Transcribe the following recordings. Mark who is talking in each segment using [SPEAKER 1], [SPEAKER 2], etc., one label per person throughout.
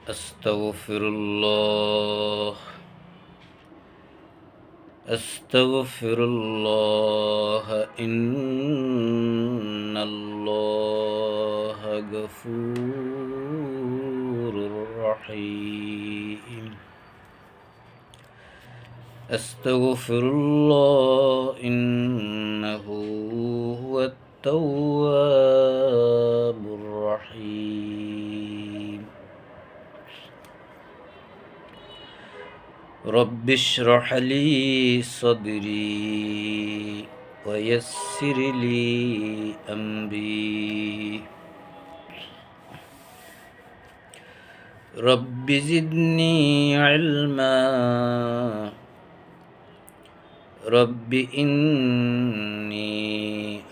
[SPEAKER 1] أستغفر الله أستغفر الله إن الله غفور رحيم أستغفر الله إنه هو التواب الرحيم رب اشرح لي صدري ويسر لي أمري رب زدني علما رب إني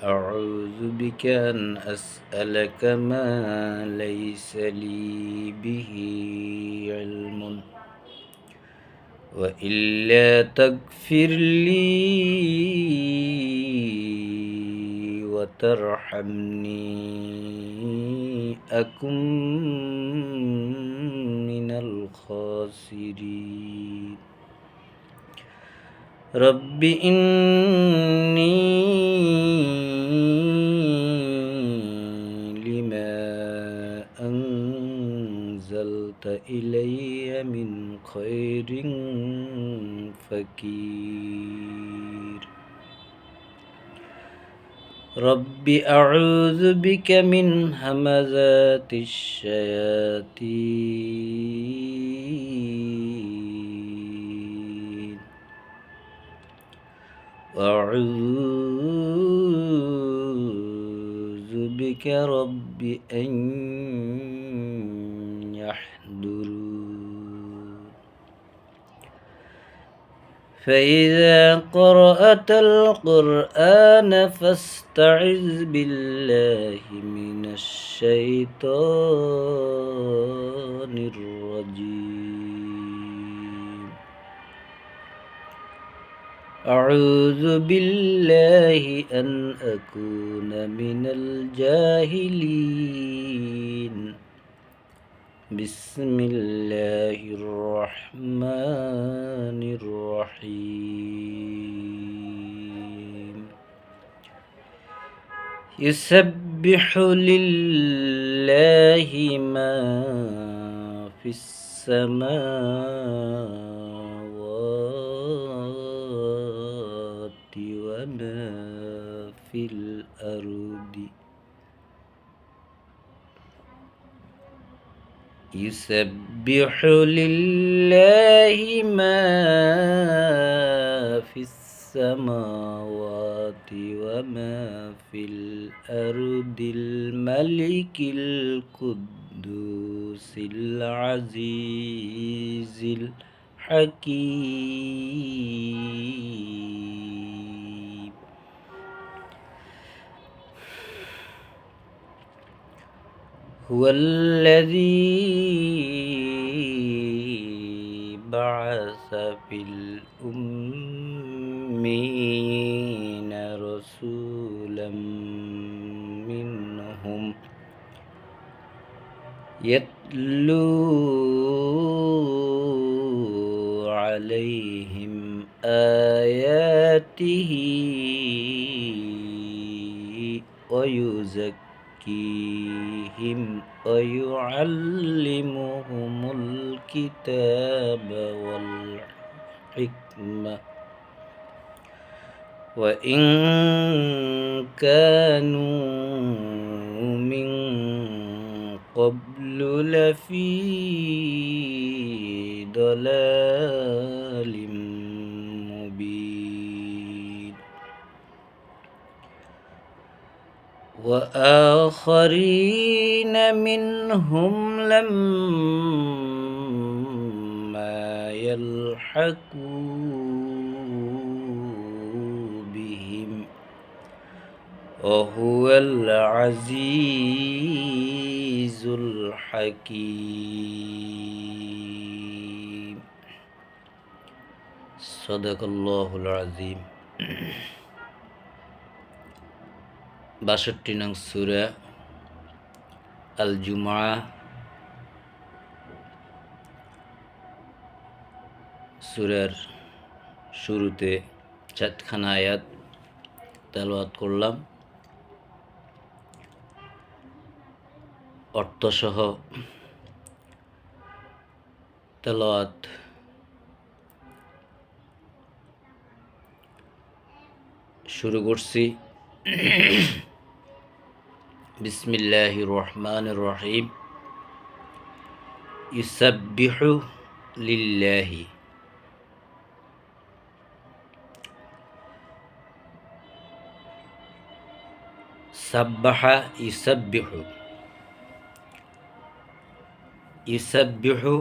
[SPEAKER 1] أعوذ بك أن أسألك ما ليس لي به علم وإلا تغفر لي وترحمني أكن من الخاسرين رب إني لما أنزلت إلي من خير فقير رب أعوذ بك من همزات الشياطين وأعوذ بك رب أن يحضرون فإذا قرأت القرآن فاستعذ بالله من الشيطان الرجيم أعوذ بالله أن أكون من الجاهلين بسم الله الرحمن الرحيم يسبح لله ما في السماوات وما في الأرض يسبح لله ما في السماوات وما في الأرض الملك القدوس العزيز الحكيم هو الذي بعث في الأمين رسولا منهم يتلو عليهم آياته ويزكيهم ويعلمهم الكتاب والحكمة وإن كانوا من قبل لفي ضلال مبين وآخرين منهم لما يلحقوا بهم وهو العزيز الحكيم صدق الله العظيم ৬২ নং সূরা আল জুমআহ সূরার শুরুতে 4খানা আয়াত তেলাওয়াত করলাম, অর্থসহ তেলাওয়াত শুরু করছি। বিসমিল্লাহির রহমানির রহিম। ইউসাব্বিহু লিল্লাহি, সাব্বাহা ইউসাব্বিহু, ইউসাব্বিহু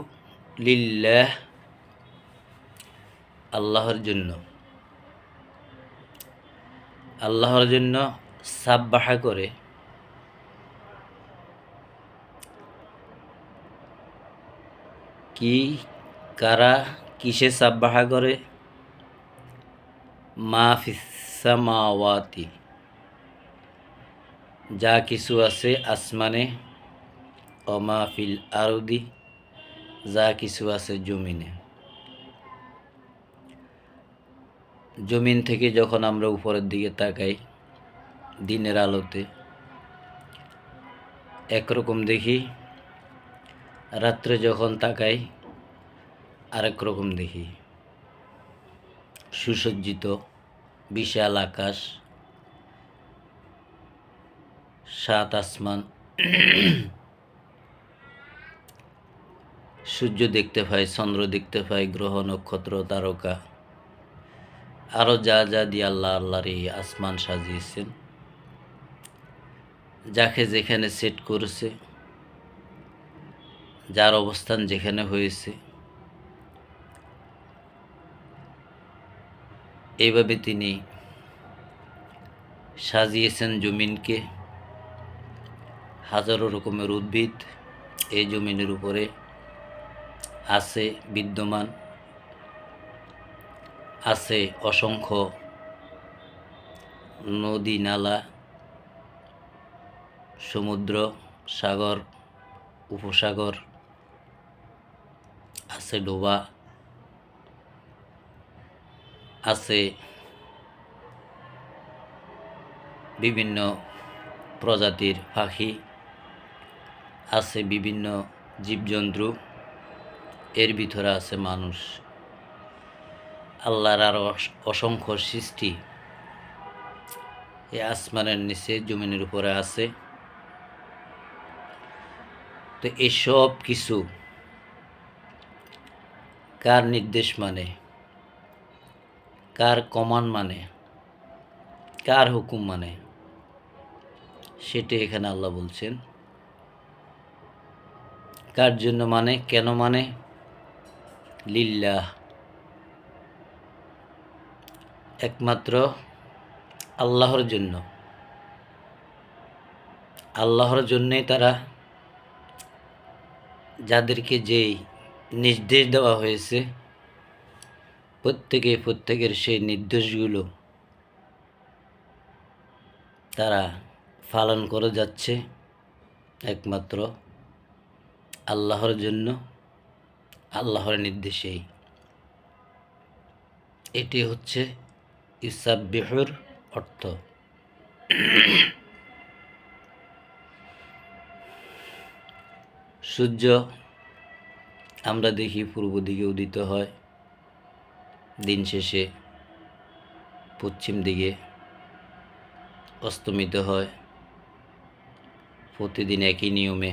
[SPEAKER 1] লিল্লাহ, আল্লাহর জন্য, আল্লাহর জন্য সাব্বাহা করে। কি কারা কিসে সাব্বাহা করে? মা ফিস সামাওয়াতি, যা কিছু আছে আসমানে, ও মা ফিল আরদি, যা কিছু আছে জমিনে। জমিন থেকে যখন আমরা উপরের দিকে তাকাই দিনের আলোতে একরকম দেখি, রাত্রে যখন তাকাই আরেক রকম দেখি। সুসজ্জিত বিশাল আকাশ, সাত আসমান, সূর্য দেখতে পাই, চন্দ্র দেখতে পাই, গ্রহ নক্ষত্র তারকা, আরও যা যা দিয়ে আল্লাহর এই আসমান সাজিয়েছেন, যাকে যেখানে সেট করেছে, যার অবস্থান যেখানে হয়েছে, এইভাবে তিনি সাজিয়েছেন জমিনকে। হাজারো রকমের উদ্ভিদ এই জমিনের উপরে আছে, বিদ্যমান আছে। অসংখ্য নদী নালা, সমুদ্র, সাগর, উপসাগর আছে, ডোবা আছে, বিভিন্ন প্রজাতির পাখি আছে, বিভিন্ন জীবজন্তু, এর ভিতরে আছে মানুষ। আল্লাহর আরও অসংখ্য সৃষ্টি এই আসমানের নিচে জমিনের উপরে আছে। তো এসব কিছু কার নির্দেশ মানে, কার কমান্ড মানে, কার হুকুম মানে, সেটা এখানে আল্লাহ বলছেন। কার জন্য মানে, কেন মানে? লিল্লাহ, একমাত্র আল্লাহর জন্য। আল্লাহর জন্যই তারা, যাদেরকে যেই নির্দেশ দেওয়া হয়েছে, প্রত্যেকের সেই নির্দেশগুলো তারা পালন করে যাচ্ছে একমাত্র আল্লাহর জন্য, আল্লাহর নির্দেশেই। এটি হচ্ছে ইউসাব্বিহুর অর্থ। সূর্য আমরা দেখি পূর্ব দিকে উদিত হয়, দিন শেষে পশ্চিম দিকে অস্তমিত হয়, প্রতিদিন একই নিয়মে।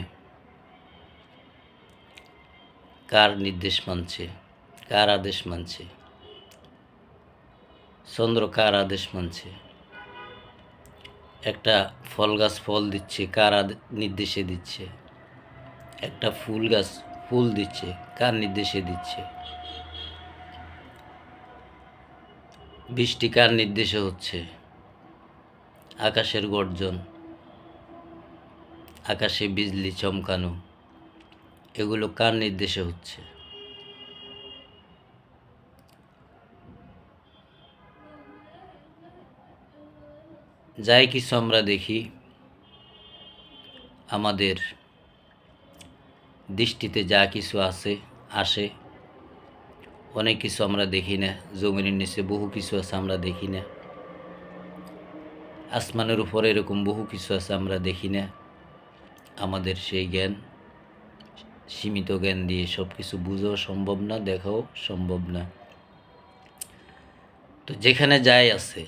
[SPEAKER 1] কার নির্দেশ মানছে, কার আদেশ মানছে? চন্দ্র কার আদেশ মানছে? একটা ফল গাছ ফল দিচ্ছে, কার নির্দেশে দিচ্ছে? একটা ফুল গাছ ফুল দিচ্ছে, কার নির্দেশে দিচ্ছে? বৃষ্টি কার নির্দেশে হচ্ছে? আকাশের গর্জন, আকাশে বিজলি চমকানো, এগুলো কার নির্দেশে হচ্ছে? যাই কিছু আমরা দেখি, আমাদের দৃষ্টিতে যা কিছু আসে অনেক কিছু আমরা দেখি না, জমিনের নিচে বহু কিছু আছে আমরা দেখি না, আসমানের উপরে এরকম বহু কিছু আছে আমরা দেখি না। আমাদের সেই জ্ঞান, সীমিত জ্ঞান দিয়ে সব কিছু বুঝাও সম্ভব না, দেখাও সম্ভব না। তো যেখানে যাই আছে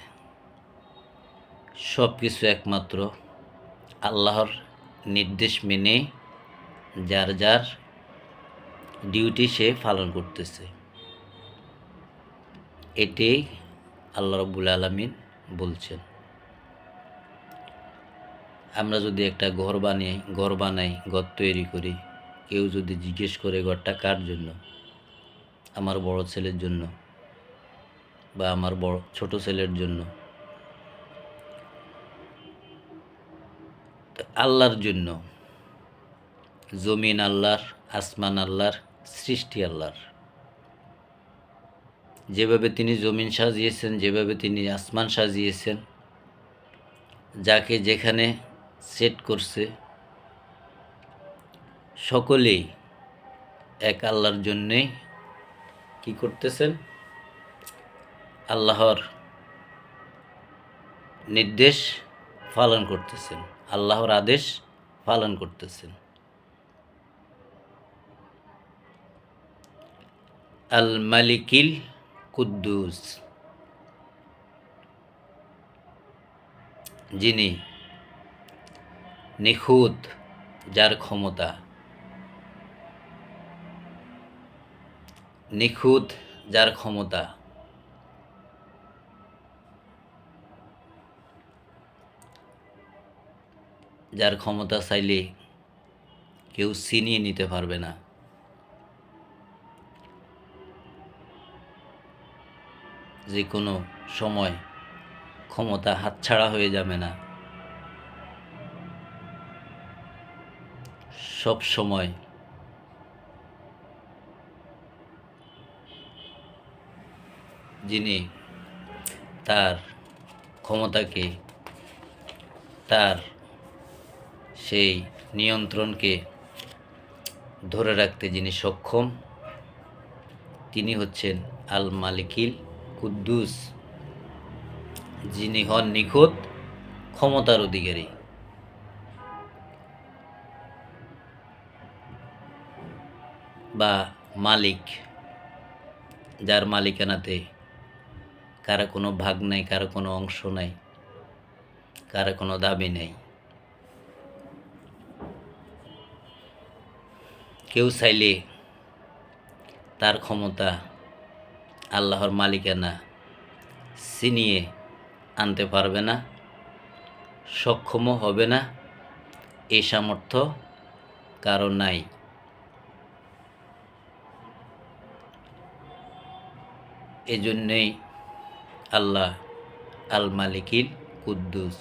[SPEAKER 1] সব কিছু একমাত্র আল্লাহর নির্দেশ মেনে যার যার ডিউটি সে পালন করতেছে। এটাই আল্লাহ রাব্বুল আলামিন বলছেন। আমরা যদি একটা ঘর বানাই, ঘর তৈরি করি, কেউ যদি জিজ্ঞেস করে ঘরটা কার জন্য, আমার বড় ছেলের জন্য বা আমার ছোট ছেলের জন্য, তো আল্লাহর জন্য। জমিন আল্লাহর, আসমান আল্লাহর, সৃষ্টি আল্লাহর। যেভাবে তিনি জমিন সাজিয়েছেন, যেভাবে তিনি আসমান সাজিয়েছেন, যাকে যেখানে সেট করছে, সকলেই এক আল্লাহর জন্যেই কি করতেছেন? আল্লাহর নির্দেশ পালন করতেছেন, আল্লাহর আদেশ পালন করতেছেন। আল মালিকিল কুদ্দুস, যিনি নিখুঁত, যার ক্ষমতা নিখুঁত, যার ক্ষমতা, যার ক্ষমতা চাইলে কেউ ছিনিয়ে নিতে পারবে না। যে কোনো সময় ক্ষমতা হাতছাড়া হয়ে যাবে না। সব সময় যিনি তার ক্ষমতাকে, তার সেই নিয়ন্ত্রণকে ধরে রাখতে যিনি সক্ষম, তিনি হচ্ছেন আল মালিকিল কুদ্দুস, যিনি হন নিখুঁত, ক্ষমতার অধিকারী। বা মালিক, যার মালিকানাতে কারো কোনো ভাগ নাই, কারো কোনো অংশ নাই, কারো কোনো দাবি নেই। কেউ চাইলে তার ক্ষমতা, আল্লাহর মালিকানা ছিনিয়ে আনতে পারবে না, সক্ষমও হবে না। এই সামর্থ্য কারো নাই। এজন্যই আল্লাহ আল মালিকিল কুদ্দুস।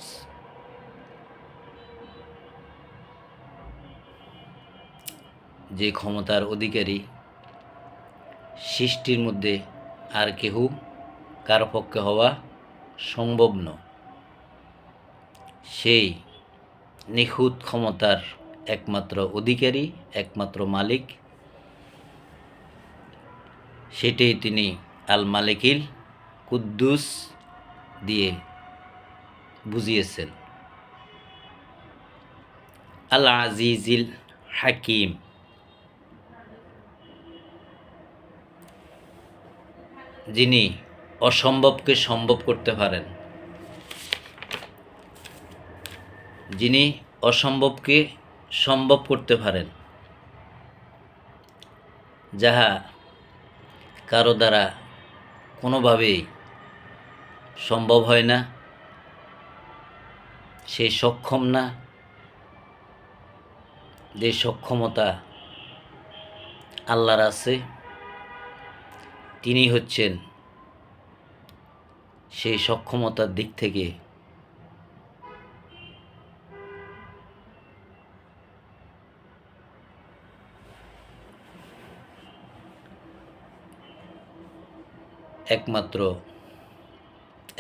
[SPEAKER 1] যে ক্ষমতার অধিকারী সৃষ্টির মধ্যে আর কেউ কারো পক্ষে হওয়া সম্ভব নয়। সেই নিখুঁত ক্ষমতার একমাত্র অধিকারী, একমাত্র মালিক, সেটাই তিনি আল মালিকিল কুদ্দুস দিয়ে বুঝিয়েছেন। আল আজিজিল হাকিম, যিনি অসম্ভবকে সম্ভব করতে পারেন, যিনি অসম্ভবকে সম্ভব করতে পারেন, যাহা কারো দ্বারা কোনোভাবেই সম্ভব হয় না, সে সক্ষম না। যে সক্ষমতা আল্লাহর আছে, তিনি হচ্ছেন সেই সক্ষমতার দিক থেকে একমাত্র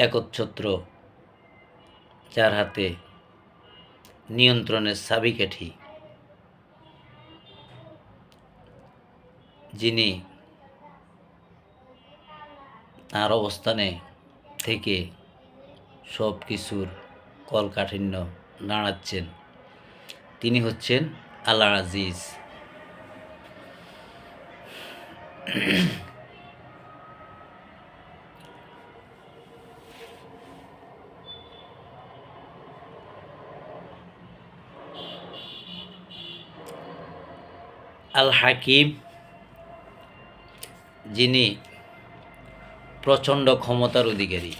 [SPEAKER 1] একচ্ছত্র, যার হাতে নিয়ন্ত্রণের চাবিকাঠি, যিনি তাঁর অবস্থানে থেকে সব কিছুর কলকাঠিন্য নাড়াচ্ছেন। তিনি হচ্ছেন আল আজিজ। আল হাকিম, যিনি প্রচণ্ড ক্ষমতার অধিকারী,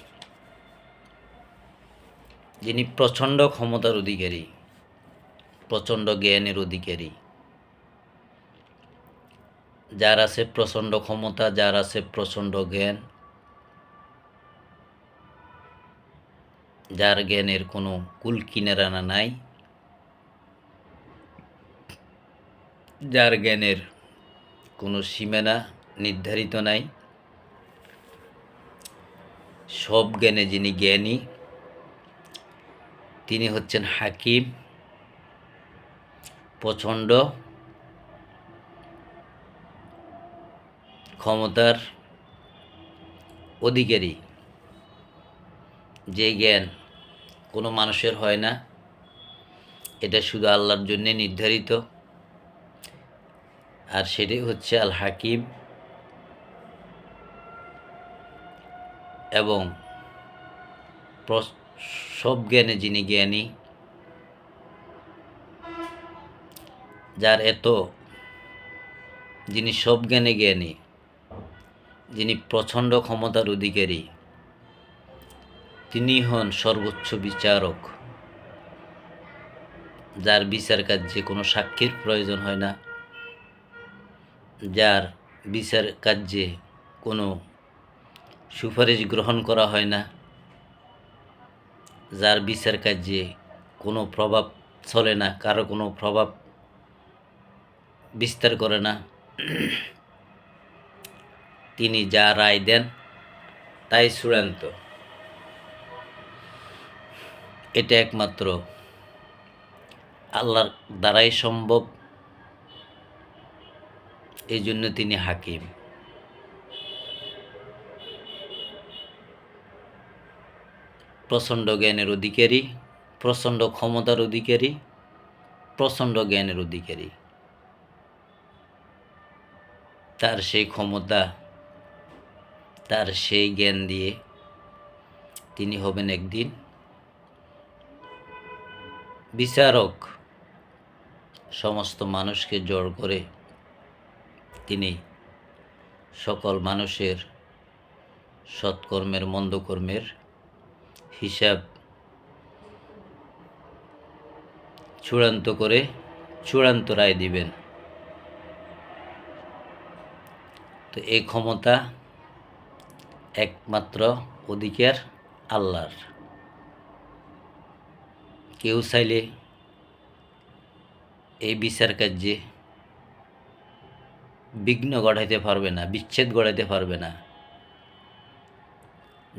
[SPEAKER 1] যিনি প্রচণ্ড ক্ষমতার অধিকারী, প্রচণ্ড জ্ঞানের অধিকারী, যার আছে প্রচণ্ড ক্ষমতা, যার আছে প্রচণ্ড জ্ঞান, যার জ্ঞানের কোনো কুল কিনারানা নাই, যার জ্ঞানের কোনো সীমানা নির্ধারিত নাই, সব জ্ঞানে যিনি জ্ঞানী, তিনি হচ্ছেন হাকিম, প্রচণ্ড ক্ষমতার অধিকারী। যে জ্ঞান কোনো মানুষের হয় না, এটা শুধু আল্লাহর জন্যে নির্ধারিত, আর সেটাই হচ্ছে আল হাকিম। এবং সব জ্ঞানে যিনি জ্ঞানী, যার যিনি সব জ্ঞানে জ্ঞানী, যিনি প্রচণ্ড ক্ষমতার অধিকারী, তিনি হন সর্বোচ্চ বিচারক, যার বিচার কার্যে কোনো সাক্ষীর প্রয়োজন হয় না, যার বিচার কার্যে কোনো সুপারিশ গ্রহণ করা হয় না, যার বিচার কার্যে কোনো প্রভাব চলে না, কারো কোনো প্রভাব বিস্তার করে না। তিনি যা রায় দেন তাই চূড়ান্ত। এটা একমাত্র আল্লাহর দ্বারাই সম্ভব, এই জন্য তিনি হাকিম। প্রচণ্ড জ্ঞানের অধিকারী, প্রচণ্ড ক্ষমতার অধিকারী, প্রচণ্ড জ্ঞানের অধিকারী। তার সেই ক্ষমতা, তার সেই জ্ঞান দিয়ে তিনি হবেন একদিন বিচারক। সমস্ত মানুষকে জড় করে তিনি সকল মানুষের সৎকর্মের মন্দকর্মের হিসাব চূড়ান্ত করে চূড়ান্ত রায় দিবেন। তো এই ক্ষমতা একমাত্র অধিকার আল্লাহর। কেউ চাইলে এই বিচার কার্যে বিঘ্ন ঘটাইতে পারবে না, বিচ্ছেদ ঘটাইতে পারবে না।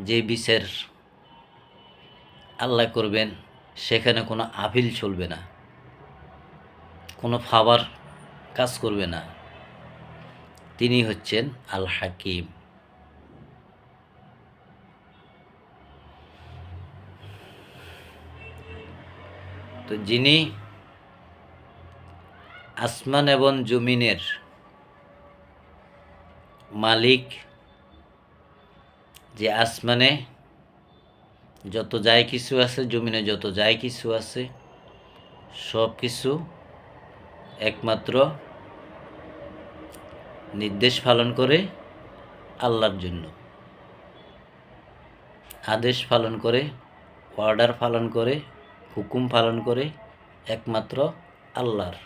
[SPEAKER 1] যে বিচার আল্লাহ করবেন সেখানে কোনো আপিল চলবে না, কোনো ফাওয়ার কাজ করবে না। তিনি হচ্ছেন আল হাকিম। তো যিনি আসমান এবং জমিনের মালিক, যে আসমানে যত যাই কিছু আছে, জমিনে যত যাই কিছু আছে, সব কিছু একমাত্র নির্দেশ পালন করে আল্লাহর জন্য, আদেশ পালন করে, অর্ডার পালন করে, হুকুম পালন করে একমাত্র আল্লাহর,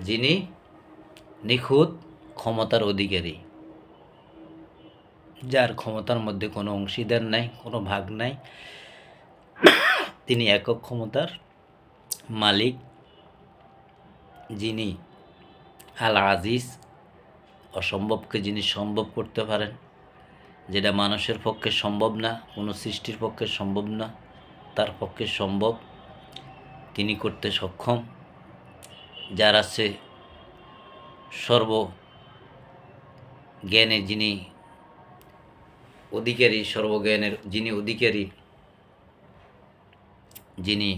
[SPEAKER 1] যিনি নিখুঁত ক্ষমতার অধিকারী, যার ক্ষমতার মধ্যে কোনো অংশীদার নাই, কোনো ভাগ নাই। তিনি একক ক্ষমতার মালিক, যিনি আল আজিজ। অসম্ভবকে যিনি সম্ভব করতে পারেন, যেটা মানুষের পক্ষে সম্ভব না, কোনো সৃষ্টির পক্ষে সম্ভব না, তার পক্ষে সম্ভব, তিনি করতে সক্ষম। যার আছে সর্ব জ্ঞানে যিনি অধিকারী, সর্বজ্ঞানের যিনি অধিকারী, যিনি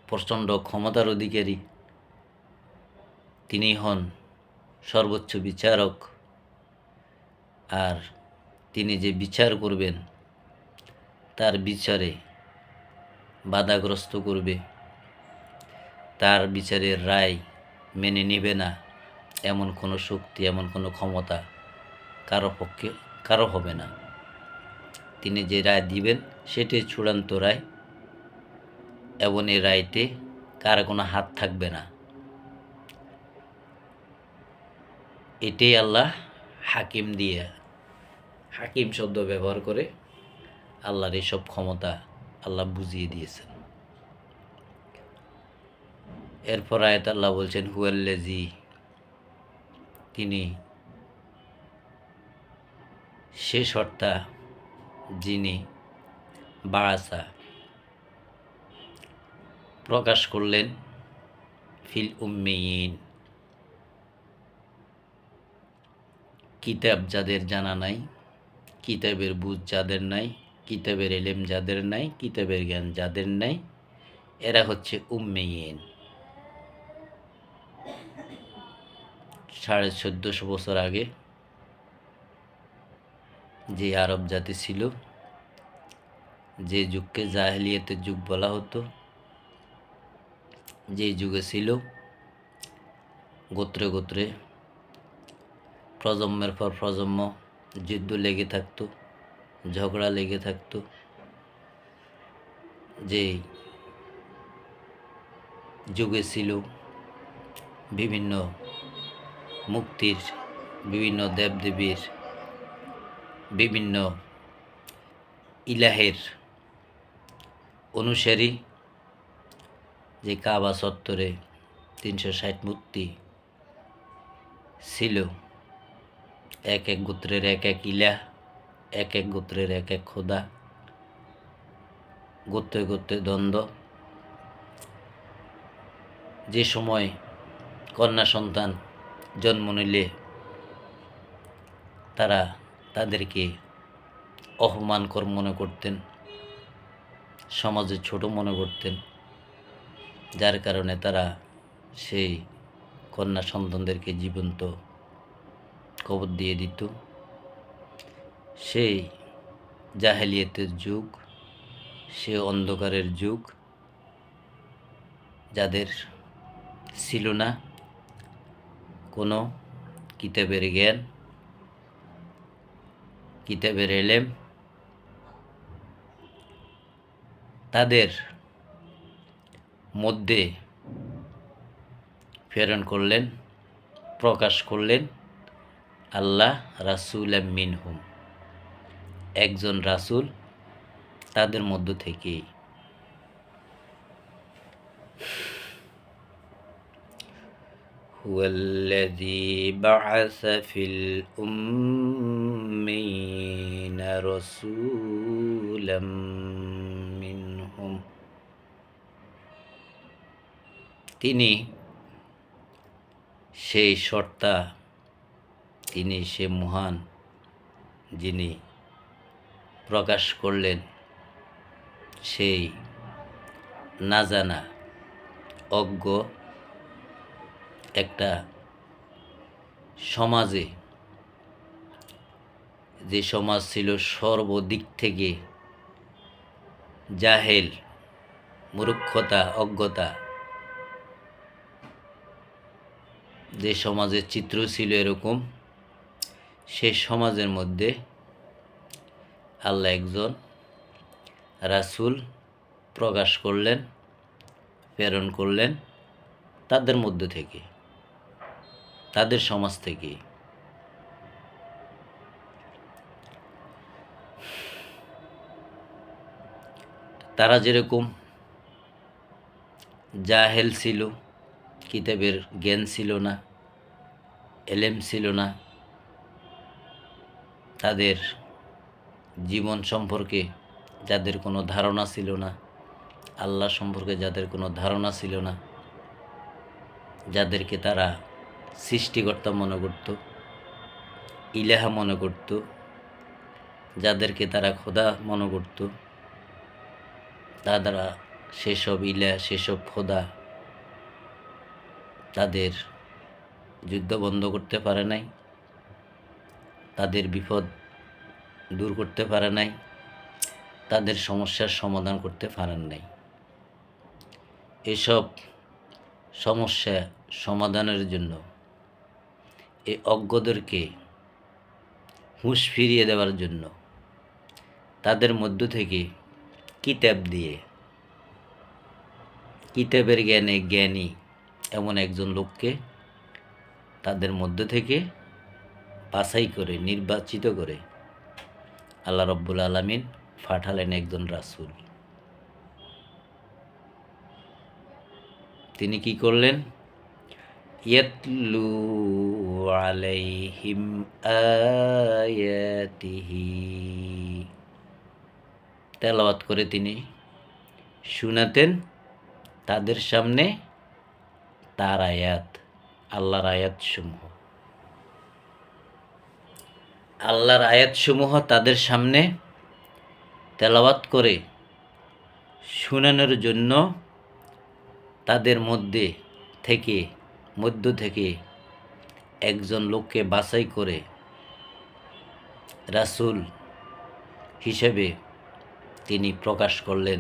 [SPEAKER 1] প্রচণ্ড ক্ষমতার অধিকারী, তিনি হন সর্বোচ্চ বিচারক। আর তিনি যে বিচার করবেন, তার বিচারে বাধাগ্রস্ত করবে, তার বিচারের রায় মেনে নেবে না, এমন কোনো শক্তি, এমন কোনো ক্ষমতা কারো পক্ষে কারো হবে না। তিনি যে রায় দিবেন সেটাই চূড়ান্ত রায়, এবং এই রায়তে কারো কোনো হাত থাকবে না। এটাই আল্লাহ হাকিম দিয়ে, হাকিম শব্দ ব্যবহার করে আল্লাহর এইসব ক্ষমতা আল্লাহ বুঝিয়ে দিয়েছেন। এরপর আয়াত আল্লাহ বলছেন হুয়াল্লাযী, তিনি সে সত্তা যিনি বাআসা প্রকাশ করলেন ফিল উম্মিয়িন, কিতাব যাদের জানা নাই, কিতাবের বুঝ যাদের নাই, কিতাবের এলেম যাদের নাই, কিতাবের জ্ঞান যাদের নাই, এরা হচ্ছে উম্মিয়িন। 1450 বছর আগে যে আরব জাতি ছিল, যে যুগকে জাহেলিয়াতের যুগ বলা হতো, যে যুগে ছিল গোত্রে গোত্রে প্রজন্মের পর প্রজন্ম যুদ্ধ লেগে থাকতো, ঝগড়া লেগে থাকতো, যে যুগে ছিল বিভিন্ন মুক্তির, বিভিন্ন দেবদেবীর, বিভিন্ন ইলাহের অনুসারী, যে কাবা চত্বরে 360 মূর্তি ছিল, এক এক গোত্রের এক এক ইলাহ, এক এক গোত্রের এক এক খোদা, গোত্রে গোত্রে দ্বন্দ্ব। যে সময় কন্যা সন্তান জন্ম নিলে তারা তাদেরকে অপমানকর মনে করতেন, সমাজে ছোট মনে করতেন, যার কারণে তারা সেই কন্যা সন্তানদেরকে জীবন্ত কবর দিয়ে দিত। সেই জাহেলিয়াতের যুগ, সে অন্ধকারের যুগ, যাদের ছিল না কোনো কিতাবের জ্ঞান, কিতাবের এলেম, তাদের মধ্যে প্রেরণ করলেন, প্রকাশ করলেন আল্লাহ রাসূলাম মিনহুম, একজন রাসূল তাদের মধ্য থেকেই। হুয়াল্লাযী বাআসা ফিল উম্মিয়িনা রাসূলাম মিনহুম, তিনি সেই সত্তা, তিনি সে মহান, যিনি প্রকাশ করলেন সেই না জানা অজ্ঞ একটা সমাজে, যে সমাজ ছিল সর্বদিক থেকে জাহেল, মূর্খতা, অজ্ঞতা, যে সমাজের চিত্র ছিল এরকম, সে সমাজের মধ্যে আল্লাহ একজন রাসূল প্রকাশ করলেন, প্রেরণ করলেন, তাদের মধ্য থেকে, তাদের সমাজ থেকে। তারা যেরকম জাহেল ছিল, কিতাবের জ্ঞান ছিল না, এলেম ছিল না, তাদের জীবন সম্পর্কে যাদের কোনো ধারণা ছিল না, আল্লাহ সম্পর্কে যাদের কোনো ধারণা ছিল না, যাদেরকে তারা সৃষ্টিকর্তা মনে করত, ইলাহা মনে করত, যাদেরকে তারা খোদা মনে করত, তারা সেসব ইলা সেসব খোদা তাদের যুদ্ধ বন্ধ করতে পারে নাই, তাদের বিপদ দূর করতে পারে নাই, তাদের সমস্যার সমাধান করতে পারেন নাই। এসব সমস্যা সমাধানের জন্য এই অজ্ঞদেরকে হুঁশ ফিরিয়ে দেওয়ার জন্য তাদের মধ্য থেকে কিতাব দিয়ে, কিতাবের জ্ঞানে জ্ঞানী এমন একজন লোককে তাদের মধ্য থেকে বাছাই করে নির্বাচিত করে আল্লাহ রব্বুল আলামিন পাঠালেন একজন রাসূল। তিনি কি করলেন? ইয়াতলু আলাইহিম আয়াতিহি, তেলাওয়াত করে তিনি শুনাতেন তাদের সামনে তার আয়াত, আল্লাহর আয়াতসমূহ। আল্লাহর আয়াতসমূহ তাদের সামনে তেলাওয়াত করে শুনানোর জন্য তাদের মধ্য থেকে একজন লোককে বাছাই করে রাসূল হিসেবে তিনি প্রকাশ করলেন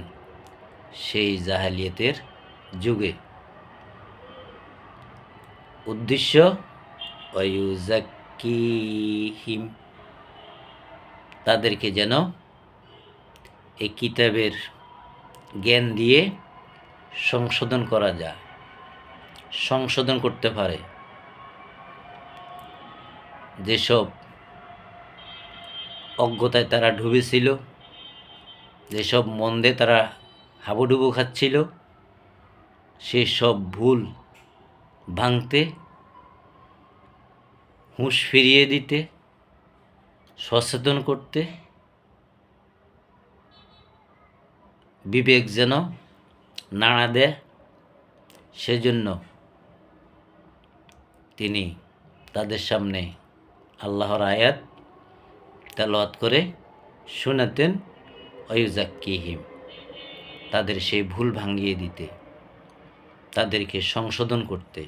[SPEAKER 1] সেই জাহেলিয়াতের যুগে। উদ্দেশ্য ওয়ায়ুযাক্কিহিম, তাদেরকে যেন এই কিতাবের জ্ঞান দিয়ে সংশোধন করা যায়, সংশোধন করতে পারে। যেসব অজ্ঞতায় তারা ডুবেছিল, যেসব মন্দে তারা হাবুডুবু খাচ্ছিল, সেসব ভুল ভাঙতে, হুঁশ ফিরিয়ে দিতে, সচেতন করতে, বিবেক যেন নাড়া দেয়, সেজন্য তিনি তাদের সামনে আল্লাহর আয়াত তেলাওয়াত করে শোনাতেন। ওয়ায়ুযাক্কিহিম, তাদের সেই ভুল ভাঙিয়ে দিতে, তাদেরকে সংশোধন করতে।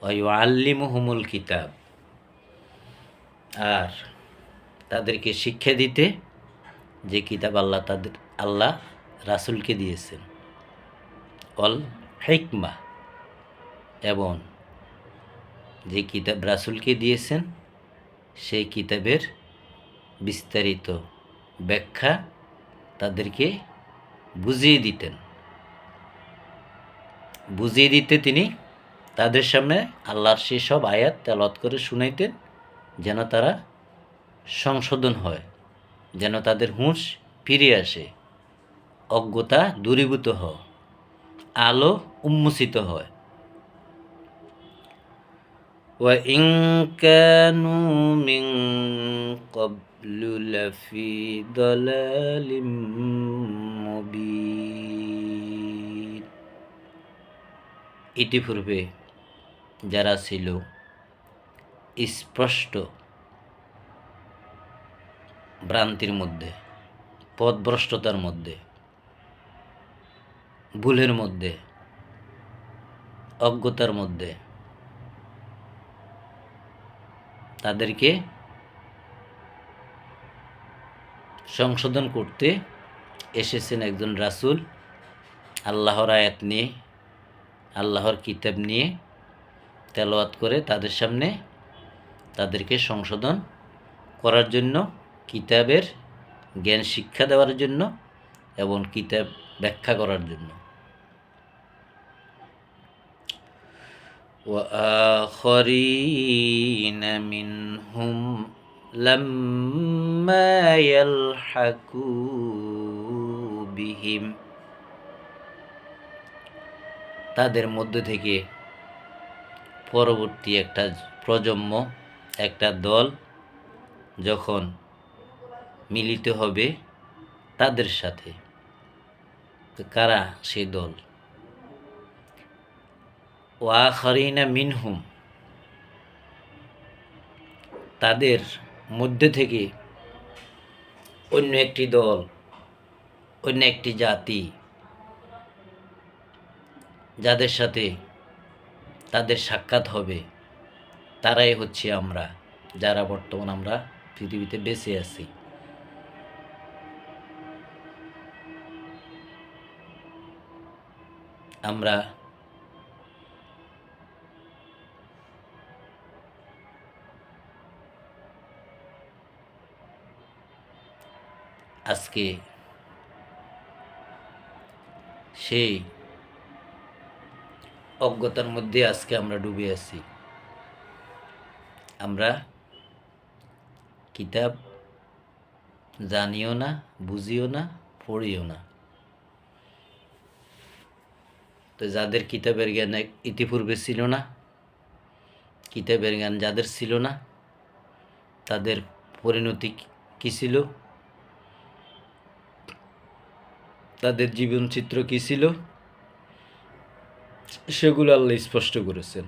[SPEAKER 1] ওয়ায়ুআল্লিমুহুমুল কিতাব, আর তাদেরকে শিক্ষা দিতে যে কিতাব আল্লাহ রাসূলকে দিয়েছেন। অল হিকমা, এবং যে কিতাব রাসূলকে দিয়েছেন সেই কিতাবের বিস্তারিত ব্যাখ্যা তাদেরকে বুঝিয়ে দিতে তিনি তাদের সামনে আল্লাহর সেসব আয়াত তেলাওয়াত করে শুনাইতেন, যেন তারা সংশোধন হয়, যেন তাদের হুঁশ ফিরে আসে, অজ্ঞতা দূরীভূত হয়, আলো উন্মোচিত হয়। وَإِن كَانُوا مِن قَبْلُ لَفِي ضَلَالٍ مُبِينٍ, ইতিপূর্বে যারা ছিল স্পষ্ট ভ্রান্তির মধ্যে, পথভ্রষ্টতার মধ্যে, ভুলের মধ্যে, অজ্ঞতার মধ্যে, তাদেরকে সংশোধন করতে এসেছেন একজন রাসূল, আল্লাহর আয়াত নিয়ে, আল্লাহর কিতাব নিয়ে তেলাওয়াত করে তাদের সামনে তাদেরকে সংশোধন করার জন্য, কিতাবের জ্ঞান শিক্ষা দেওয়ার জন্য এবং কিতাব ব্যাখ্যা করার জন্য। وآخرين منهم لما يلحقوا بهم, তাদের মধ্য থেকে পরবর্তী একটা প্রজন্ম, একটা দল যখন মিলিত হবে তাদের সাথে। কারা সেই দল? ওয়াখারিনা মিনহুম, তাদের মধ্যে থেকে অন্য একটি দল, অন্য একটি জাতি, যাদের সাথে তাদের সাক্ষাৎ হবে, তারাই হচ্ছে আমরা, যারা বর্তমান আমরা পৃথিবীতে বেঁচে আছি। আমরা আজকে সেই অজ্ঞতার মধ্যে আজকে আমরা ডুবে আছি। আমরা কিতাব জানিও না, বুঝিও না, পড়িও না। তো যাদের কিতাবের জ্ঞান ইতিপূর্বে ছিল না, কিতাবের জ্ঞান যাদের ছিল না, তাদের পরিণতি কী ছিল, তাদের জীবনচিত্র কী ছিল, সেগুলো আল্লাহ স্পষ্ট করেছেন।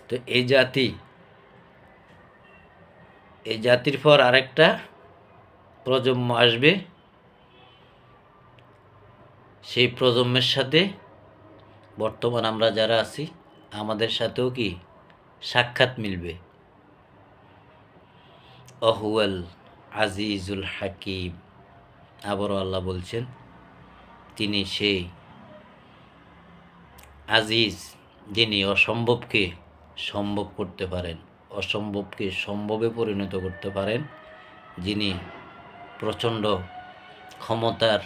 [SPEAKER 1] তো এই জাতির পর আরেকটা প্রজন্ম আসবে, সেই প্রজন্মের সাথে বর্তমান আমরা যারা আছি আমাদের সাথেও কি সাক্ষাৎ মিলবে। অহুয়াল আজিজুল হাকিম, আবারও আল্লাহ বলছেন তিনি সেই আজিজ, যিনি অসম্ভবকে সম্ভব করতে পারেন, অসম্ভবকে সম্ভবে পরিণত করতে পারেন, যিনি প্রচণ্ড ক্ষমতার,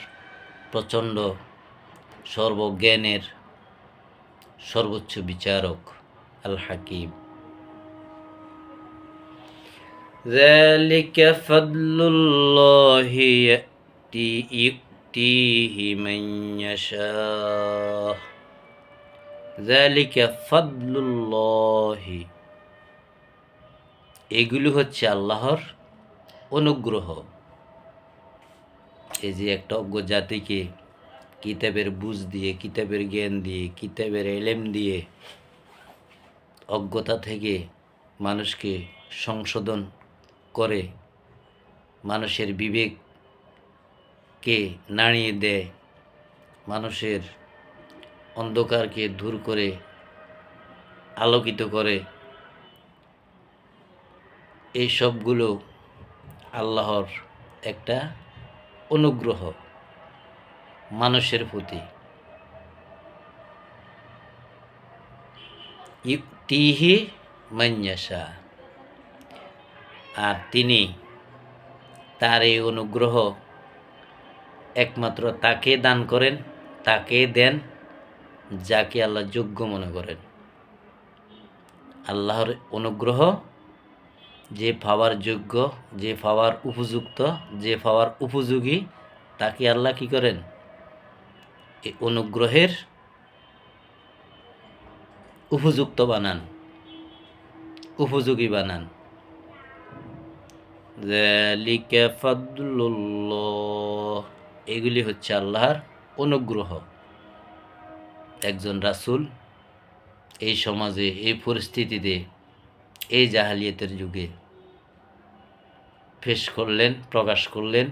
[SPEAKER 1] প্রচণ্ড সর্বজ্ঞানের সর্বোচ্চ বিচারক, আল হাকিম। যালিকা ফাদলুল্লাহি ইউতিহি মান ইয়াশা। যালিকা ফাদলুল্লাহি, এগুলি হচ্ছে আল্লাহর অনুগ্রহ। এই যে একটা অজ্ঞ জাতিকে কিতাবের বুঝ দিয়ে, কিতাবের জ্ঞান দিয়ে, কিতাবের এলেম দিয়ে অজ্ঞতা থেকে মানুষকে সংশোধন করে, মানুষের বিবেককে নাড়িয়ে দেয়, মানুষের অন্ধকারকে দূর করে আলোকিত করে, এই সবগুলো আল্লাহর একটা অনুগ্রহ মানুষের প্রতি। ইউতিহি মান ইয়াশা, আর তিনি তার এই অনুগ্রহ একমাত্র তাকে দান করেন, তাকে দেন যাকে আল্লাহ যোগ্য মনে করেন। আল্লাহর অনুগ্রহ যে পাওয়ার যোগ্য, যে পাওয়ার উপযুক্ত, যে পাওয়ার উপযোগী, তাকে আল্লাহ কি করেন, এই অনুগ্রহের উপযুক্ত বানান, উপযোগী বানান। যালিকা ফাদলুল্লাহ, এগুলি হচ্ছে আল্লাহর অনুগ্রহ। একজন রাসূল এই সমাজে, এই পরিস্থিতিতে, এই জাহালিয়াতের যুগে পেশ করলেন, প্রকাশ করলেন,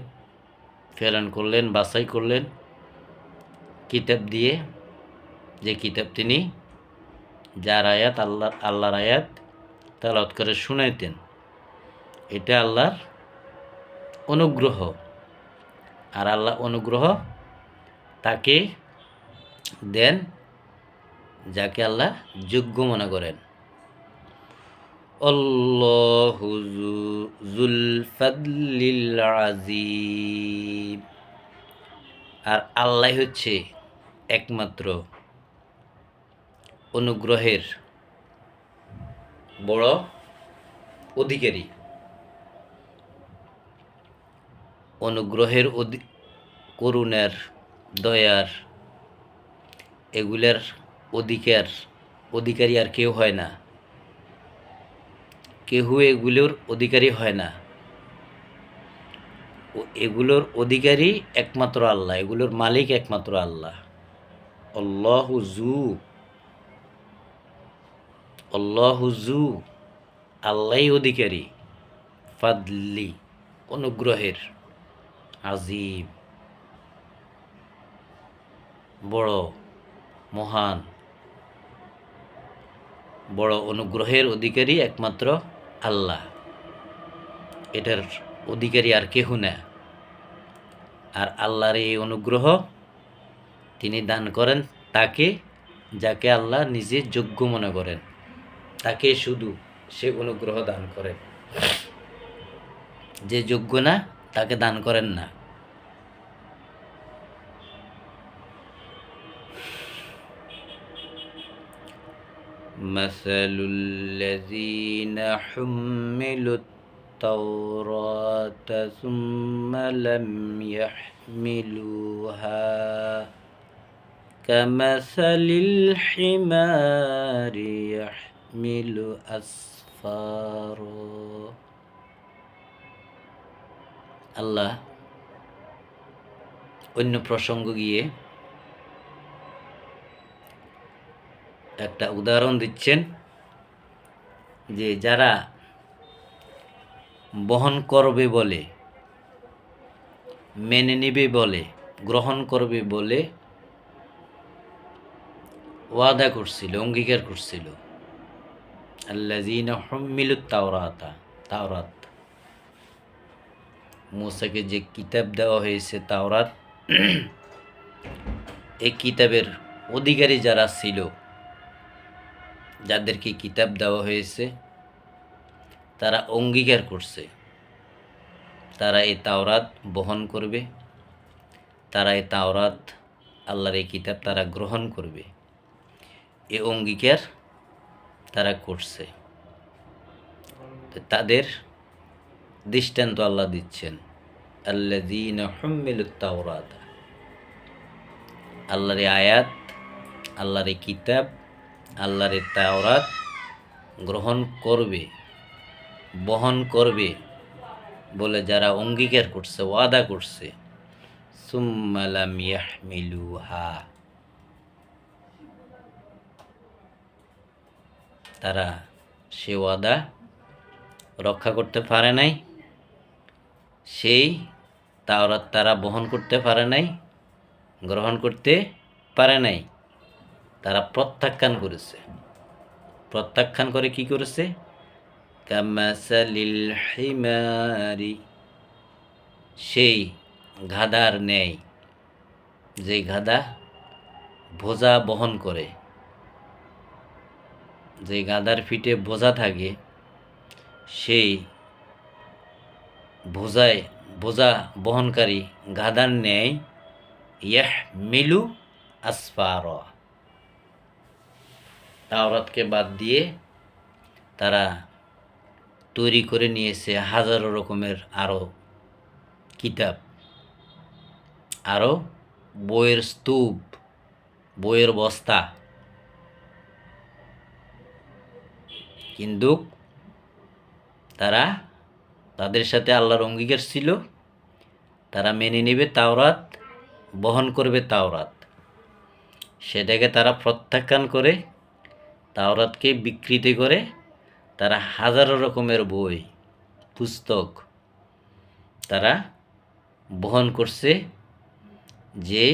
[SPEAKER 1] প্রেরণ করলেন, বাছাই করলেন কিতাব দিয়ে, যে কিতাব তিনি যার আয়াত আল্লাহর আয়াত তেলাওয়াত করে শুনাইতেন। এটা আল্লাহর অনুগ্রহ। আর আল্লাহ অনুগ্রহ তাকে দেন যাকে আল্লাহ যোগ্য মনে করেন। আল্লাহু যুল ফাদলিল আযীম, আর আল্লাহ হচ্ছে একমাত্র অনুগ্রহের বড় অধিকারী। অনুগ্রহের, করুণার, দয়ার, এগুলার অধিকারী আর কেউ হয় না, কেউ এগুলোর অধিকারী হয় না। এগুলোর অধিকারী একমাত্র আল্লাহ, এগুলোর মালিক একমাত্র আল্লাহ। আল্লাহু যু, আল্লাহই অধিকারী, ফাদলি, অনুগ্রহের। আজিম, বড়, মহান, বড় অনুগ্রহের অধিকারী একমাত্র আল্লাহ। এটার অধিকারী আর কেহ না। আর আল্লাহর এই অনুগ্রহ তিনি দান করেন তাকে, যাকে আল্লাহ নিজে যোগ্য মনে করেন, তাকে শুধু সে অনুগ্রহ দান করেন। যে যোগ্য না তাকে দান করেন না। মাসালুল্লাযীনা হুম্মিলুত তাওরাতা সুম্মা লাম ইয়াহমিলুহা কামাসালিল হিমারি ইয়াহমিলু আসফারা। আল্লাহ অন্য প্রসঙ্গ গিয়ে একটা উদাহরণ দিচ্ছেন যে যারা বহন করবে বলে, মেনে নেবে বলে, গ্রহণ করবে বলে ওয়াদা করছিল, অঙ্গীকার করছিল। আল্লাযীনা হুম্মিলুত তাওরাতা, তাওরাত, মূসাকে যে কিতাব দেওয়া হয়েছে তাওরাত, এই কিতাবের অধিকারী যারা ছিল, যাদেরকে কিতাব দেওয়া হয়েছে, তারা অঙ্গীকার করছে তারা এই তাওরাত বহন করবে, তারা এই তাওরাত, আল্লাহর এই কিতাব তারা গ্রহণ করবে। এই অঙ্গীকার তারা করছে। তাদের দৃষ্টান্ত আল্লাহ দিচ্ছেন, আল্লাযীনা হুম্মিলুত তাওরাত, আল্লাহর এই আয়াত, আল্লাহর এই কিতাব, আল্লাহর এই তাওরাত গ্রহণ করবে, বহন করবে বলে যারা অঙ্গীকার করছে, ওয়াদা করছে, সুম্মা লাম ইয়াহমিলুহা, তারা সে ওয়াদা রক্ষা করতে পারে নাই, সেই তাওরাত তারা বহন করতে পারে নাই, গ্রহণ করতে পারে নাই। তারা প্রত্যাখ্যান করেছে। প্রত্যাখ্যান করে কি করেছে? কামাসালিল হিমারি, সেই গাধার ন্যায়, যে গাধা বোঝা বহন করে, যে গাধার পিঠে বোঝা থাকে, সেই বোঝা বহনকারী গাধার ন্যায় ইয়াহমিলু আসফারা, তাওরাতকে বাদ দিয়ে তারা তৈরি করে নিয়েছে হাজারো রকমের আরো কিতাব, আরো বইয়ের স্তূপ, বইয়ের বস্তা। কিন্তু তারা, তাদের সাথে আল্লাহর অঙ্গীকার ছিল, তারা মেনে নেবে তাওরাত, বহন করবে তাওরাত। সেটাকে তারা প্রত্যাখ্যান করে, তাওরাতকে বিকৃতি করে তারা হাজারো রকমের বই, পুস্তক তারা বহন করছে। যে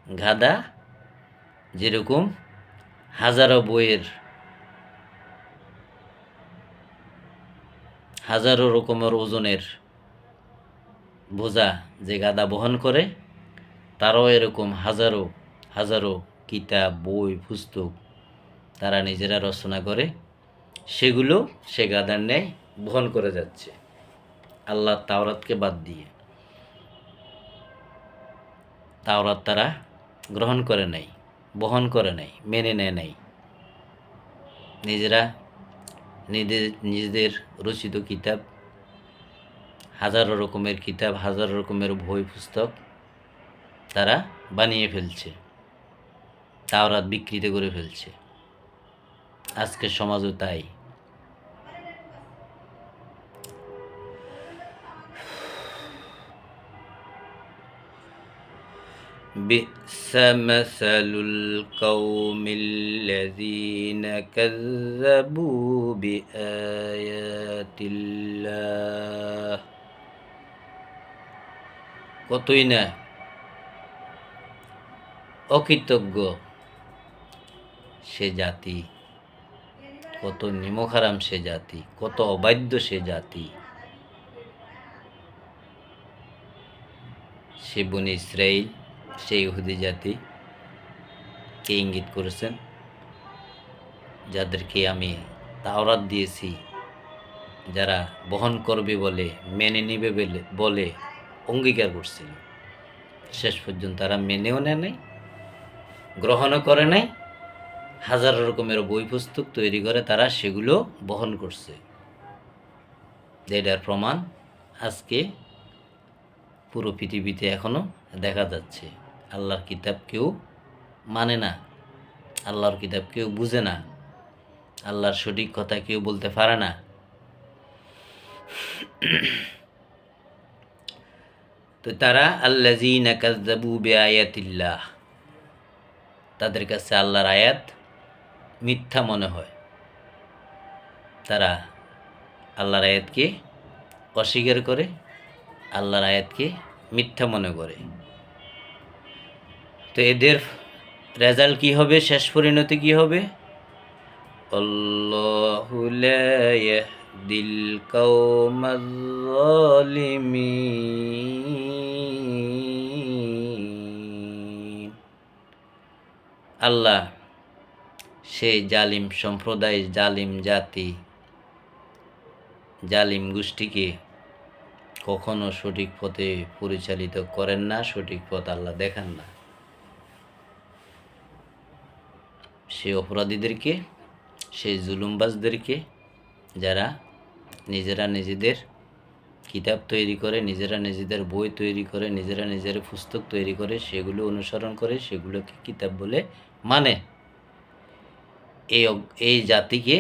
[SPEAKER 1] গাধা যেরকম হাজারো বইয়ের, হাজারো রকমের ওজনের বোঝা যে গাধা বহন করে, তারাও এরকম হাজারো হাজারো কিতাব, বই, পুস্তক তারা নিজেরা রচনা করে, সেগুলো সে গাধার ন্যায় বহন করে যাচ্ছে আল্লাহ তাওরাতকে বাদ দিয়ে। তাওরাত তারা গ্রহণ করে নাই, বহন করে নাই, মেনে নেয় নাই। নিজেরা নিজেদের রচিত কিতাব, হাজারো রকমের কিতাব, হাজারো রকমের বই, পুস্তক তারা বানিয়ে ফেলছে, তাওরাত বিকৃত করে ফেলছে। আজকের সমাজও তাই। بئس مثل القوم الذين كذبوا بآيات الله কতই না অকৃতজ্ঞ সে জাতি, কত নিমখারাম সে জাতি, কত অবাধ্য সে জাতি। সে বনি ইসরাইল, সেই ইহুদি জাতি কে ইঙ্গিত করেছেন, যাদেরকে আমি তাওরাত দিয়েছি, যারা বহন করবে বলে, মেনে নিবে বলে অঙ্গীকার করছিল, শেষ পর্যন্ত তারা মেনেও নেয় নাই, গ্রহণও করে নাই। হাজার রকমের বই পুস্তক তৈরি করে তারা সেগুলো বহন করছে। এটার প্রমাণ আজকে পুরো পৃথিবীতে এখনো দেখা যাচ্ছে। আল্লাহর কিতাব কেউ মানে না, আল্লাহর কিতাব কেউ বুঝে না, আল্লাহর সঠিক কথা কেউ বলতে পারে না। তো তারা আল্লাযীনা কাযযাবু বিআয়াতিল্লাহ, তাদের কাছে আল্লাহর আয়াত মিথ্যা মনে হয়, তারা আল্লাহর আয়াতকে অস্বীকার করে, আল্লাহর আয়াতকে মিথ্যা মনে করে। তো এদের রেজাল্ট কি হবে, শেষ পরিণতি কি হবে? আল্লাহু লা ইয়াহদিল কওমাজ যালিমিন। আল্লাহ সেই জালিম সম্প্রদায়, জালিম জাতি, জালিম গোষ্ঠীকে কখনো সঠিক পথে পরিচালিত করেন না, সঠিক পথ আল্লাহ দেখান না। সেই অপরাধীদেরকে, সেই জুলুমবাজদেরকে, যারা নিজেরা নিজেদের কিতাব তৈরি করে, নিজেরা নিজেদের বই তৈরি করে, নিজেরা নিজের পুস্তক তৈরি করে, সেগুলো অনুসরণ করে, সেগুলোকে কিতাব বলে মানে, এই জাতিকে,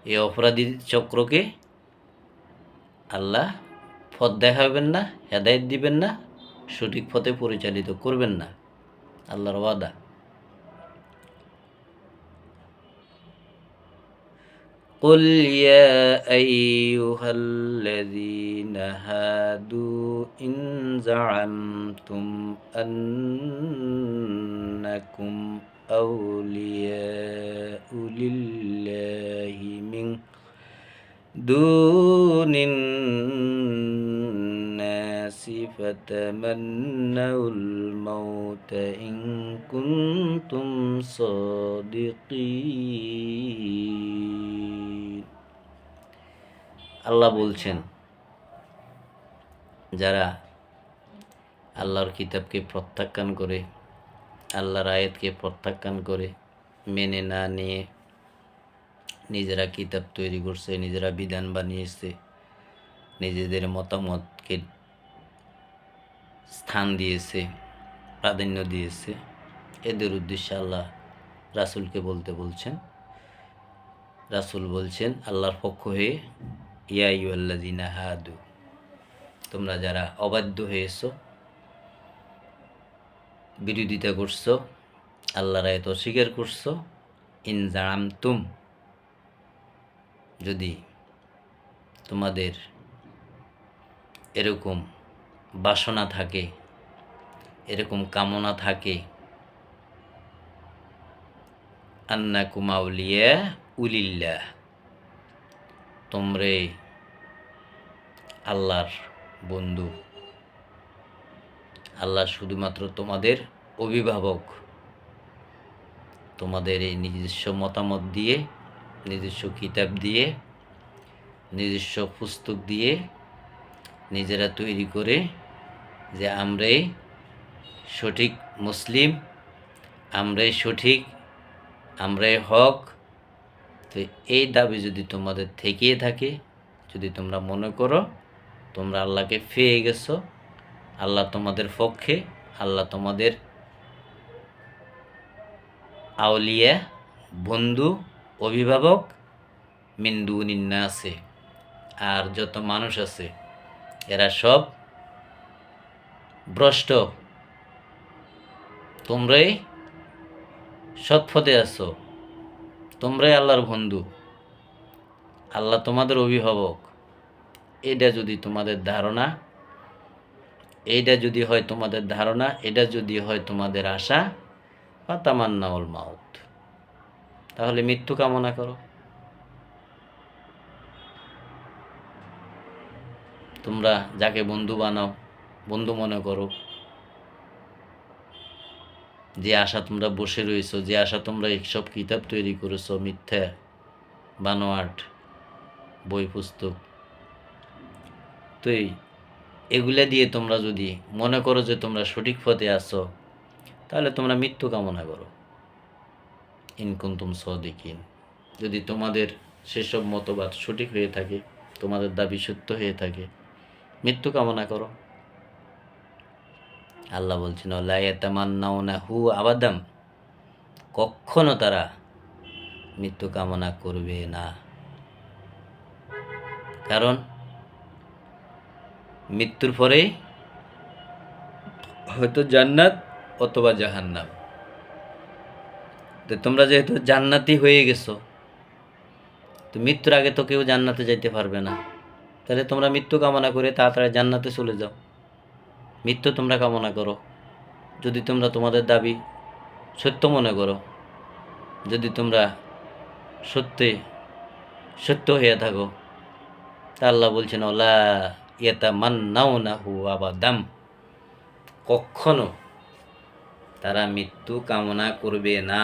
[SPEAKER 1] এই অপরাধী চক্রকে আল্লাহ পথ দেখাবেন না, হেদায়েত দিবেন না, সঠিক পথে পরিচালিত করবেন না, আল্লাহর ওয়াদা। قل يا أيها الذين هادوا إن زعمتم أنكم أولياء لله من دون الناس فتمنوا الموت إن كنتم صادقين। আল্লাহ বলছেন, যারা আল্লাহর কিতাবকে প্রত্যাখ্যান করে, আল্লাহর আয়াতকে প্রত্যাখ্যান করে, মেনে না নিয়ে নিজেরা কিতাব তৈরি করছে, নিজেরা বিধান বানিয়েছে, নিজেদের মতামতকে স্থান দিয়েছে, প্রাধান্য দিয়েছে, এদের উদ্দেশ্যে আল্লাহ রাসূলকে বলতে বলছেন। রাসূল বলছেন আল্লাহর পক্ষ হয়ে, ইয়া আইয়ুহাল্লাযীনা হাদু, তোমরা যারা অবাধ্য হয়েছো, বিরোধিতা করছো, আল্লাহর আয়াত অস্বীকার করছো, ইন জাআমতুম, যদি তোমাদের এরকম বাসনা থাকে, এরকম কামনা থাকে, আন্নাকুম আউলিয়া উলিল্লাহ, তোমরে আল্লাহর বন্ধু, আল্লাহ শুধুমাত্র তোমাদের অভিভাবক, তোমাদের এই নিজস্ব মতামত দিয়ে, নিজস্ব কিতাব দিয়ে, নিজস্ব পুস্তক দিয়ে নিজেরা তৈরি করে যে আমরাই সঠিক মুসলিম, আমরাই সঠিক, আমরাই হক। তো এই দাবি যদি তোমাদের থেকেই থাকে, যদি তোমরা মনে করো তোমরা আল্লাহকে পেয়ে গেছো, আল্লাহ তোমাদের পক্ষে, আল্লাহ তোমাদের আউলিয়া, বন্ধু, অভিভাবক, মিন দুনিন নাসে, আর যত মানুষ আছে এরা সব ভ্রষ্ট, তোমরাই সৎ পথে আছো, তোমরাই আল্লাহর বন্ধু, আল্লাহ তোমাদের অভিভাবক, এটা যদি তোমাদের ধারণা এইটা যদি হয় তোমাদের ধারণা, এটা যদি হয় তোমাদের আশা, ফাতামান্নাউল মাউত, তাহলে মৃত্যু কামনা করো। তোমরা যাকে বন্ধু বানাও, বন্ধু মনে করো, যে আশা তোমরা বসে রয়েছো, যে আশা তোমরা এইসব কিতাব তৈরি করেছো, মিথ্যা বানোয়াট বই পুস্তক, তো এগুলা দিয়ে তোমরা যদি মনে করো যে তোমরা সঠিক পথে আছো, তাহলে তোমরা মৃত্যু কামনা করো। ইনকুন্তুম সদিকিন, যদি তোমাদের সেসব মতবাদ সঠিক হয়ে থাকে, তোমাদের দাবি সত্য হয়ে থাকে, মৃত্যু কামনা করো। আল্লাহ বলছেন লা ইয়াতামান্নাউনাহু আবাদাম, কখনো তারা মৃত্যু কামনা করবে না। কারণ মৃত্যুর পরেই হয়তো জান্নাত অথবা জাহান্নাম। তো তোমরা যেহেতু জান্নাতি হয়ে গেছো, তো মৃত্যুর আগে তো কেউ জান্নাতে যাইতে পারবে না, তাহলে তোমরা মৃত্যু কামনা করে তাড়াতাড়ি জান্নাতে চলে যাও। মৃত্যু তোমরা কামনা করো যদি তোমরা তোমাদের দাবি সত্য মনে করো, যদি তোমরা সত্যি সত্য হয়ে থাকো, তা আল্লাহ বলছেন ওলা ইয়াতামান্নাউনাহু আবাদাম, কখনো তারা মৃত্যু কামনা করবে না।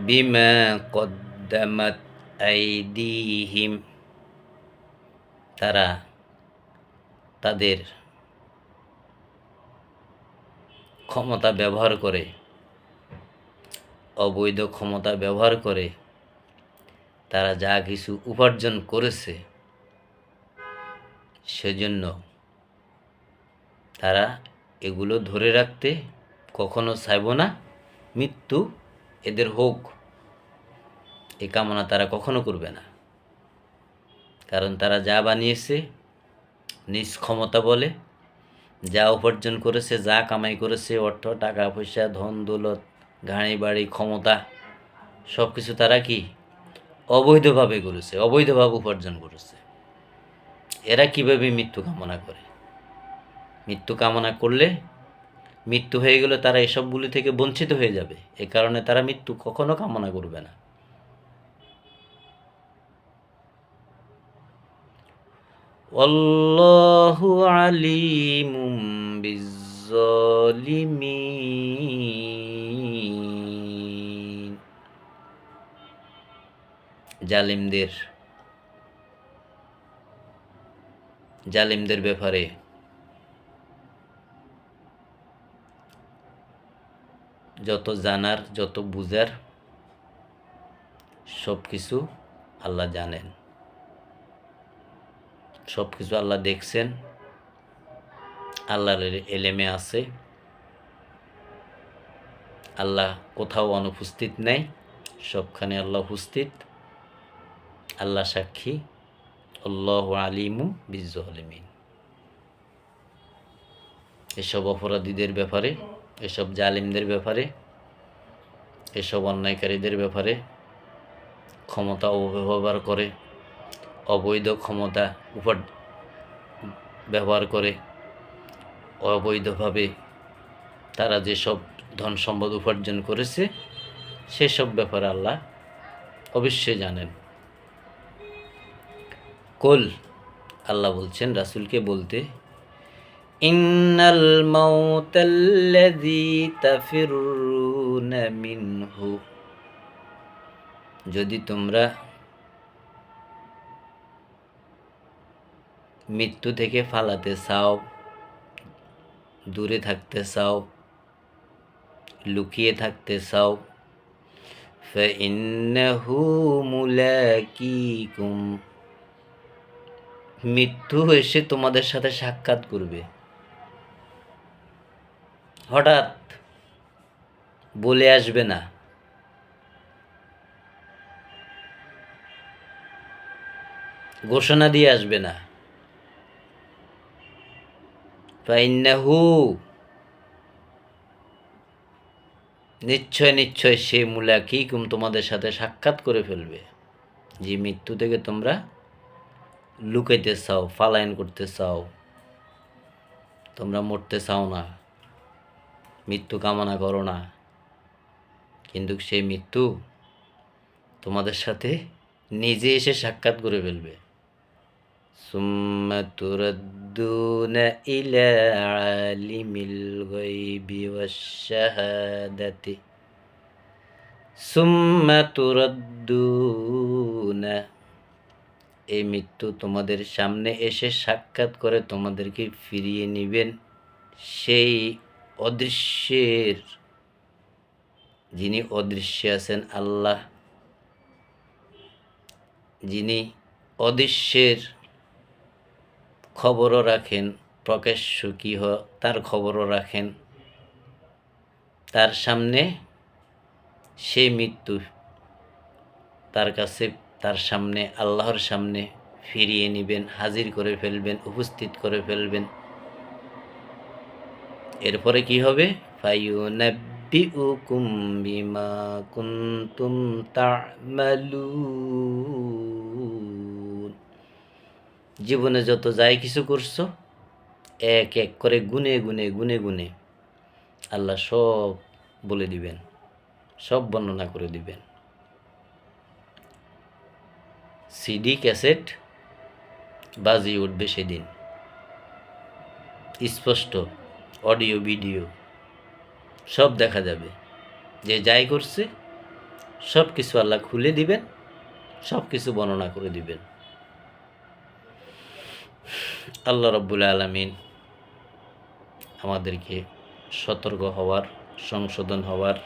[SPEAKER 1] বিমা কদ্দামাত আইদিহিম, তারা তাদের ক্ষমতা ব্যবহার করে, অবৈধ ক্ষমতা ব্যবহার করে তারা যা কিছু উপার্জন করেছে, সেজন্য তারা এগুলো ধরে রাখতে কখনো চাইব না মৃত্যু এদের হোক, এ কামনা তারা কখনো করবে না। কারণ তারা যা বানিয়েছে নিজ ক্ষমতা বলে, যা উপার্জন করেছে, যা কামাই করেছে, অর্থ টাকা পয়সা ধন দৌলত গাড়ি বাড়ি ক্ষমতা, সব কিছু তারা কি অবৈধভাবে করেছে, অবৈধভাবে উপার্জন করেছে। এরা কিভাবে মৃত্যু কামনা করে? মৃত্যু কামনা করলে, মৃত্যু হয়ে গেলে তারা এসবগুলি থেকে বঞ্চিত হয়ে যাবে, এ কারণে তারা মৃত্যু কখনো কামনা করবে না। আল্লাহু আলিমুম বিজ্জালিমিন, জালিমদের ব্যাপারে যত জানার, যত বুঝার, সব কিছু আল্লাহ জানেন, সব কিছু আল্লাহ দেখছেন, আল্লাহর এলেমে আছে। আল্লাহ কোথাও অনুপস্থিত নেই, সবখানে আল্লাহ উপস্থিত। আল্লাহ সাক্ষী, আল্লাহু আলিমু বিজ্জালিমিন। এসব অপরাধীদের ব্যাপারে, এসব জালিমদের ব্যাপারে, এসব অন্যায়কারীদের ব্যাপারে, ক্ষমতা অপব্যবহার করে, অবৈধ ক্ষমতা ব্যবহার করে, অবৈধভাবে তারা যেসব ধন সম্পদ উপার্জন করেছে, সেসব ব্যাপারে আল্লাহ অবশ্যই জানেন। কুল, আল্লাহ বলছেন রাসূলকে বলতে, ইন্নাল মাউতাল্লাযী তাফিরুনা মিনহু, যদি তোমরা মৃত্যু থেকে পালাতে চাও, দূরে থাকতে চাও, লুকিয়ে থাকতে চাও, ফাইন্নাহু মুলাকিকুম, মৃত্যু এসে তোমাদের সাথে সাক্ষাৎ করবে। হঠাৎ বলে আসবে না, ঘোষণা দিয়ে আসবে না। ফাইন্নাহু, নিশ্চয় নিশ্চয় সে মুলাকিকুম, তোমাদের সাথে সাক্ষাৎ করে ফেলবে। যে মৃত্যু থেকে তোমরা লুকাইতে চাও, পালায়ন করতে চাও, তোমরা মরতে চাও না, মৃত্যু কামনা করো না, কিন্তু সেই মৃত্যু তোমাদের সাথে নিজে এসে সাক্ষাৎ করে ফেলবে। সুম্মা তুরাদ্দুনা ইলা আলিমিল গায়বি ওয়াশ শাহাদাতি সুম্মা তুরাদ্দুনা, এই মৃত্যু তোমাদের সামনে এসে সাক্ষাৎ করে তোমাদেরকে ফিরিয়ে নিবেন সেই অদৃশ্যের, যিনি অদৃশ্যে আছেন আল্লাহ, যিনি অদৃশ্যের খবরও রাখেন, প্রকাশ্য কী তার খবরও রাখেন, তার সামনে সেই মৃত্যু তার কাছে, তার সামনে, আল্লাহর সামনে ফিরিয়ে নিবেন, হাজির করে ফেলবেন, উপস্থিত করে ফেলবেন। এরপরে কি হবে? ফায়ুনাব্বিউকুম বিমা কুনতুম তা'মালুন, জীবনে যত যাই কিছু করছো এক এক করে গুনে গুনে গুনে গুনে আল্লাহ সব বলে দিবেন, সব বর্ণনা করে দিবেন। সিডি ক্যাসেট বাজিয়ে উঠবে সেদিন, স্পষ্ট অডিও ভিডিও সব দেখা যাবে, যে যাই করছে সব কিছু আল্লাহ খুলে দিবেন, সব কিছু বর্ণনা করে দিবেন। আল্লাহ রাব্বুল আলামিন আমাদেরকে সতর্ক হওয়ার, সংশোধন হওয়ার,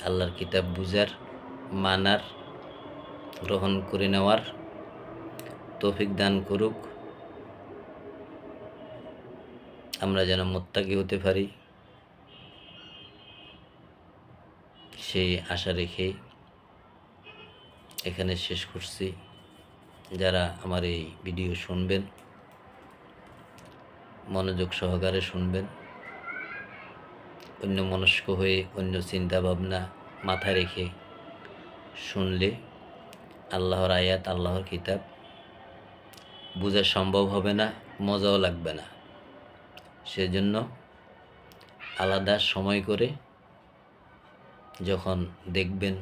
[SPEAKER 1] আল্লাহর কিতাব বুঝার, মানার, গ্রহণ করে নেওয়ার তৌফিক দান করুক। আমরা যেন মুত্তাকি হতে পারি সেই আশা রেখে এখানে শেষ করছি। যারা আমার এই ভিডিও শুনবেন মনোযোগ সহকারে শুনবেন, অন্য মনস্ক হয়ে অন্য চিন্তা ভাবনা মাথায় রেখে শুনলে আল্লাহর আয়াত, আল্লাহর কিতাব বোঝা সম্ভব হবে না, মজাও লাগবে না। সেজন্য আলাদা সময় করে যখন দেখবেন,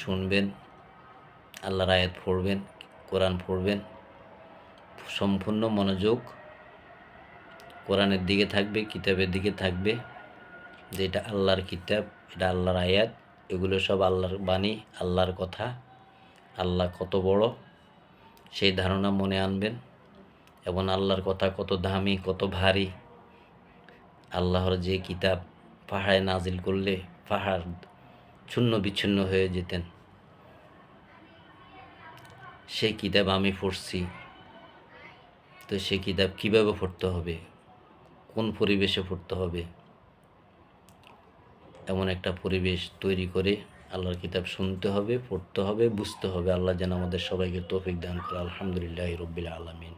[SPEAKER 1] শুনবেন, আল্লাহর আয়াত পড়বেন, কোরআন পড়বেন, সম্পূর্ণ মনোযোগ কোরআনের দিকে থাকবে, কিতাবের দিকে থাকবে, যে এটা আল্লাহর কিতাব, এটা আল্লাহর আয়াত, এগুলো সব আল্লাহর বাণী, আল্লাহর কথা, আল্লাহ কত বড় সেই ধারণা মনে আনবেন, এবং আল্লাহর কথা কত দামি, কত ভারী। আল্লাহর যে কিতাব পাহাড়ে নাজিল করলে পাহাড় চূর্ণ বিচ্ছিন্ন হয়ে যেতেন, সেই কিতাব আমি পড়ছি। তো সেই কিতাব কীভাবে পড়তে হবে, কোন পরিবেশে পড়তে হবে, এমন একটা পরিবেশ তৈরি করে আল্লাহর কিতাব শুনতে হবে, পড়তে হবে, বুঝতে হবে। আল্লাহ যেন আমাদের সবাইকে তৌফিক দান করে। আলহামদুলিল্লাহ রাব্বিল আলামিন।